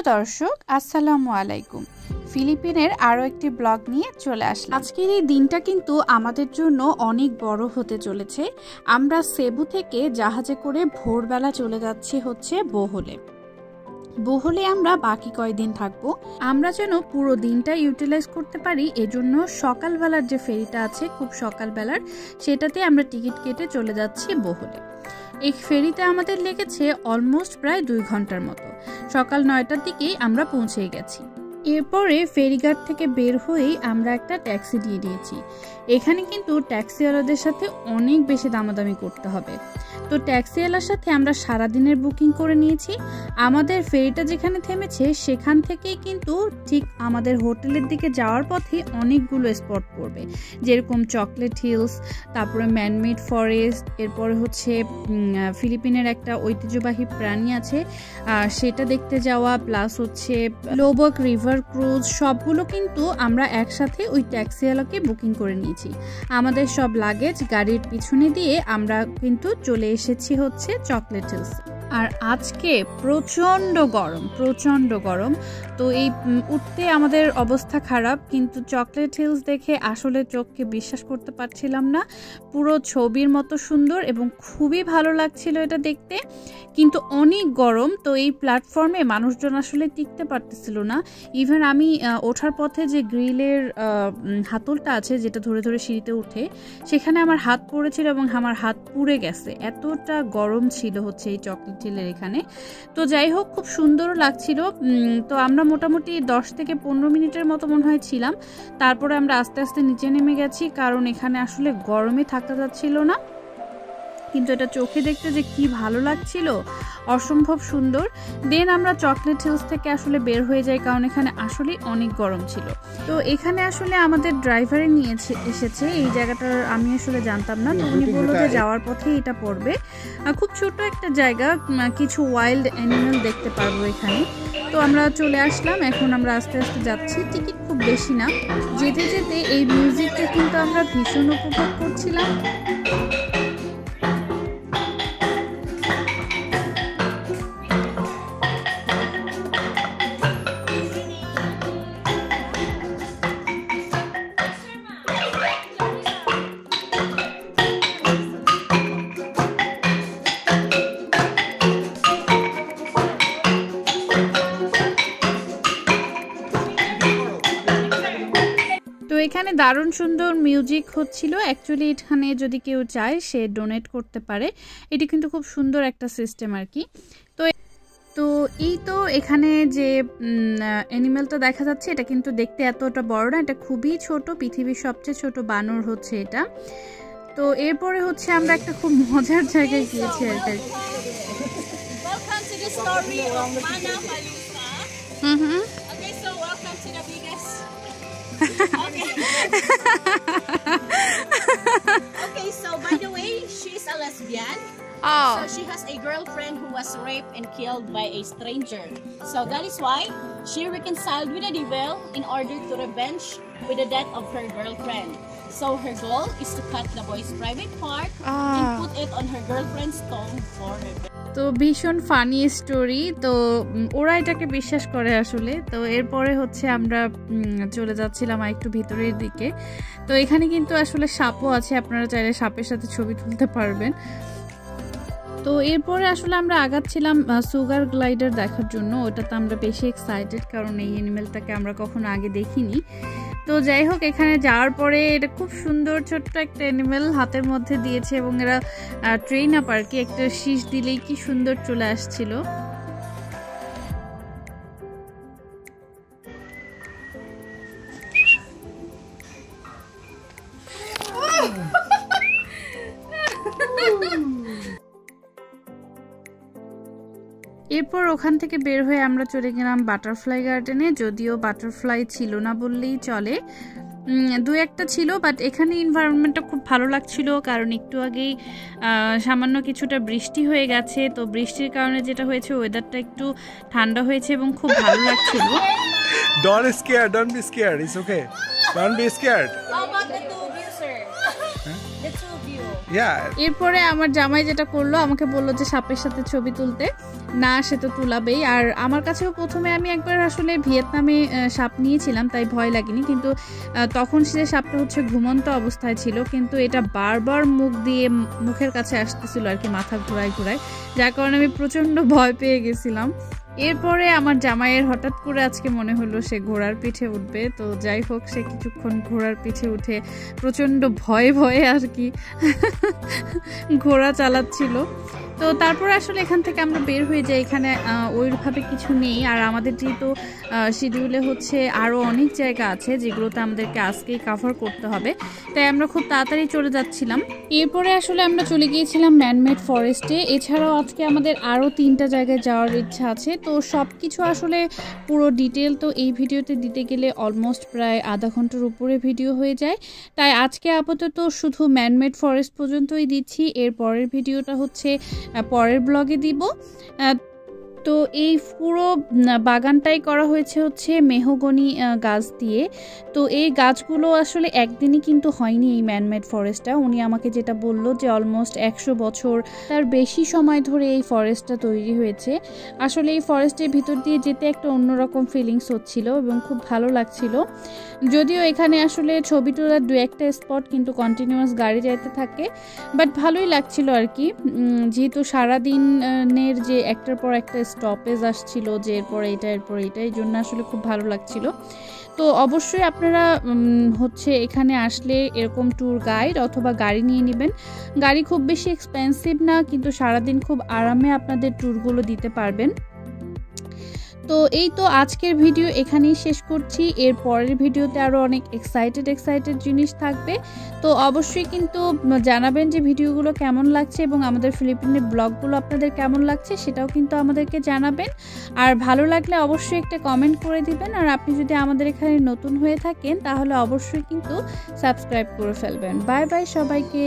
প্রিয় দর্শক আসসালামু আলাইকুম। ফিলিপিনের আরও একটি ব্লগ নিয়ে চলে আসলাম। আজকের এই দিনটা কিন্তু আমাদের জন্য অনেক বড় হতে চলেছে। আমরা সেবু থেকে জাহাজে করে ভোরবেলা চলে যাচ্ছি হচ্ছে বোহলে আমরা বাকি কয়দিন থাকবো। আমরা যেন পুরো দিনটা ইউটিলাইজ করতে পারি, এজন্য সকালবেলার যে ফেরিটা আছে খুব সকালবেলার, সেটাতে আমরা টিকিট কেটে চলে যাচ্ছি বোহলে। এই ফেরিতে আমাদের লেগেছে অলমোস্ট প্রায় 2 ঘন্টার মতো। সকাল 9টার দিকেই আমরা পৌঁছে গেছি। এরপরে ফেরিঘাট থেকে বের হয়েই আমরা একটা ট্যাক্সি দিয়ে দিয়েছি। এখানে কিন্তু ট্যাক্সিওয়ালাদের সাথে অনেক বেশি দামাদামি করতে হবে। তো ট্যাক্সিওয়ালার সাথে আমরা সারাদিনের বুকিং করে নিয়েছি। আমাদের ফেরিটা যেখানে থেমেছে সেখান থেকেই কিন্তু ঠিক আমাদের হোটেলের দিকে যাওয়ার পথে অনেকগুলো স্পট পড়বে, যেরকম চকলেট হিলস, তারপরে ম্যানমেড ফরেস্ট, এরপরে হচ্ছে ফিলিপিনের একটা ঐতিহ্যবাহী প্রাণী আছে সেটা দেখতে যাওয়া, প্লাস হচ্ছে লোবক রিভার ক্রুজ, সবগুলো কিন্তু আমরা একসাথে ওই ট্যাক্সিওয়ালাকে বুকিং করে নিয়েছি। আমাদের সব লাগেজ গাড়ির পিছনে দিয়ে আমরা কিন্তু চলে এসেছি হচ্ছে চকলেট হিলস। আর আজকে প্রচণ্ড গরম, তো এই উঠতে আমাদের অবস্থা খারাপ, কিন্তু চকলেট হিলস দেখে আসলে চোখকে বিশ্বাস করতে পারছিলাম না। পুরো ছবির মতো সুন্দর এবং খুবই ভালো লাগছিল এটা দেখতে, কিন্তু অনেক গরম। তো এই প্ল্যাটফর্মে মানুষজন আসলে টিকতে পারতেছিল না। ইভেন আমি ওঠার পথে যে গ্রিলের হাতলটা আছে যেটা ধরে ধরে সিঁড়িতে উঠে, সেখানে আমার হাত পড়েছিল এবং আমার হাত পুড়ে গেছে, এতটা গরম ছিল হচ্ছে এই চকলেট হিলের এখানে। তো যাই হোক, খুব সুন্দরও লাগছিল। তো আমরা মোটামুটি 10 থেকে 15 মিনিটের মতো মনে হয় ছিলাম। তারপরে আমরা আস্তে আস্তে নিচে নেমে গেছি, কারণ এখানে আসলে গরমে থাকা যাচ্ছিল না। কিন্তু এটা চোখে দেখতে যে কি ভালো লাগছিল, অসম্ভব সুন্দর। দেন আমরা চকলেট হিলস থেকে আসলে বের হয়ে যাই, কারণ এখানে আসলে অনেক গরম ছিল। তো এখানে আসলে আমাদের ড্রাইভারে নিয়ে এসেছে এই জায়গাটার, আমি আসলে জানতাম না। তো উনি বললো যে যাওয়ার পথে এটা পড়বে। খুব ছোট একটা জায়গা, কিছু ওয়াইল্ড অ্যানিমেল দেখতে পারবো এখানে। তো আমরা চলে আসলাম, এখন আমরা আস্তে আস্তে যাচ্ছি। টিকিট খুব বেশি না, যেতে যেতে এই মিউজিকটা কিন্তু আমরা ভীষণ উপভোগ করছিলাম। এখানে দারুণ সুন্দর মিউজিক হচ্ছিল। অ্যাকচুয়ালি এখানে যদি কেউ চায় সে ডোনেট করতে পারে, এটি কিন্তু খুব সুন্দর একটা সিস্টেম আর কি। তো এই তো এখানে যে অ্যানিমেলটা দেখা যাচ্ছে, এটা কিন্তু দেখতে এতটা বড় না, এটা খুবই ছোট, পৃথিবীর সবচেয়ে ছোট বানর হচ্ছে এটা। তো এরপরে হচ্ছে আমরা একটা খুব মজার জায়গায় গিয়েছি আর কি। Okay, so by the way, she's a lesbian. Oh. So she has a girlfriend who was raped and killed by a stranger. So that is why she reconciled with the devil in order to revenge with the death of her girlfriend. So her goal is to cut the boy's private part and put it on her girlfriend's tomb for revenge. তো ভীষণ funny story, তো ওরা এটাকে বিশ্বাস করে আসলে। তো এরপরে হচ্ছে আমরা চলে যাচ্ছিলাম একটু ভিতরের দিকে। তো এখানে কিন্তু আসলে সাপও আছে, আপনারা চাইলে সাপের সাথে ছবি তুলতে পারবেন। তো এরপরে আসলে আমরা আগাচ্ছিলাম সুগার গ্লাইডার দেখার জন্য। ওটাতে আমরা বেশি এক্সাইটেড, কারণ এই অ্যানিমেলটাকে আমরা কখনো আগে দেখিনি। তো যাই হোক, এখানে যাওয়ার পরে এটা খুব সুন্দর ছোট্ট একটা অ্যানিমেল হাতের মধ্যে দিয়েছে, এবং এরা ট্রেন আপ আর কি, একটা শীষ দিলেই কি সুন্দর চলে আসছিল। এরপর ওখান থেকে বের হয়ে আমরা চলে গেলাম বাটারফ্লাই গার্ডেনে। যদিও বাটারফ্লাই ছিল না বললেই চলে, 2-1টা ছিল, বাট এখানে এনভায়রনমেন্টটা খুব ভালো লাগছিল, কারণ একটু আগেই সামান্য কিছুটা বৃষ্টি হয়ে গেছে। তো বৃষ্টির কারণে যেটা হয়েছে, ওয়েদারটা একটু ঠান্ডা হয়েছে এবং খুব ভালো লাগছিল। Don't be scared, it's okay. Don't be scared. How about the two of you, sir? The two of you. Yeah. এরপরে আমার জামাই যেটা করলো, আমাকে বললো যে সাপের সাথে ছবি তুলতে। না সে তো তুলাবেই। আর আমার কাছেও প্রথমে আমি একবার আসলে ভিয়েতনামে সাপ নিয়েছিলাম, তাই ভয় লাগেনি, কিন্তু তখন সে সাপটা হচ্ছে ঘুমন্ত অবস্থায় ছিল, কিন্তু এটা বারবার মুখের কাছে আসতেছিল আর কি, মাথা ঘুরায় ঘুরায়, যার কারণে আমি প্রচণ্ড ভয় পেয়ে গেছিলাম। এরপরে আমার জামাইয়ের হঠাৎ করে আজকে মনে হলো সে ঘোড়ার পিঠে উঠবে, তো যাই হোক সে কিছুক্ষণ ঘোড়ার পিঠে উঠে প্রচণ্ড ভয়ে ভয়ে আর কি ঘোড়া চালাচ্ছিল। তো তারপর আসলে এখান থেকে আমরা বের হয়ে যাই, এখানে ওইভাবে কিছু নেই। আর আমাদের যেহেতু শিডিউলে হচ্ছে আরও অনেক জায়গা আছে যেগুলোতে আমাদেরকে আজকেই কাভার করতে হবে, তাই আমরা খুব তাড়াতাড়ি চলে যাচ্ছিলাম। এরপরে আসলে আমরা চলে গিয়েছিলাম ম্যানমেড ফরেস্টে। এছাড়াও আজকে আমাদের আরও 3টা জায়গায় যাওয়ার ইচ্ছা আছে, তো সব কিছু আসলে পুরো ডিটেল তো এই ভিডিওতে দিতে গেলে অলমোস্ট প্রায় আধা ঘন্টার উপরে ভিডিও হয়ে যায়, তাই আজকে আপাতত শুধু ম্যানমেড ফরেস্ট পর্যন্তই দিচ্ছি। এর পরের ভিডিওটা হচ্ছে পরের ব্লগে দিব। তো এই পুরো বাগানটাই করা হয়েছে হচ্ছে মেহগনি গাছ দিয়ে। তো এই গাছগুলো আসলে একদিনই কিন্তু হয়নি এই ম্যানমেড ফরেস্টটা। উনি আমাকে যেটা বলল যে অলমোস্ট 100 বছর তার বেশি সময় ধরে এই ফরেস্টটা তৈরি হয়েছে। আসলে এই ফরেস্টের ভিতর দিয়ে যেতে একটা অন্যরকম ফিলিংস হচ্ছিল এবং খুব ভালো লাগছিল। যদিও এখানে আসলে ছবি তোলার 2-1টা স্পট কিন্তু কন্টিনিউয়াস গাড়ি যাইতে থাকে, বাট ভালোই লাগছিল আর কি, যেহেতু সারাদিনের যে একটার পর একটা স্টপেজ আসছিল যে এরপরে এটা এই জন্য আসলে খুব ভালো লাগছিল। তো অবশ্যই আপনারা হচ্ছে এখানে আসলে এরকম ট্যুর গাইড অথবা গাড়ি নিয়ে নেবেন। গাড়ি খুব বেশি এক্সপেন্সিভ না, কিন্তু সারাদিন খুব আরামে আপনাদের ট্যুরগুলো দিতে পারবেন। তো এই তো আজকের ভিডিও এখানেই শেষ করছি। এর পরের ভিডিওতে আরও অনেক এক্সাইটেড জিনিস থাকবে, তো অবশ্যই কিন্তু জানাবেন যে ভিডিওগুলো কেমন লাগছে এবং আমাদের ফিলিপিনের ব্লগগুলো আপনাদের কেমন লাগছে সেটাও কিন্তু আমাদেরকে জানাবেন। আর ভালো লাগলে অবশ্যই একটা কমেন্ট করে দিবেন। আর আপনি যদি আমাদের এখানে নতুন হয়ে থাকেন তাহলে অবশ্যই কিন্তু সাবস্ক্রাইব করে ফেলবেন। বাই বাই সবাইকে।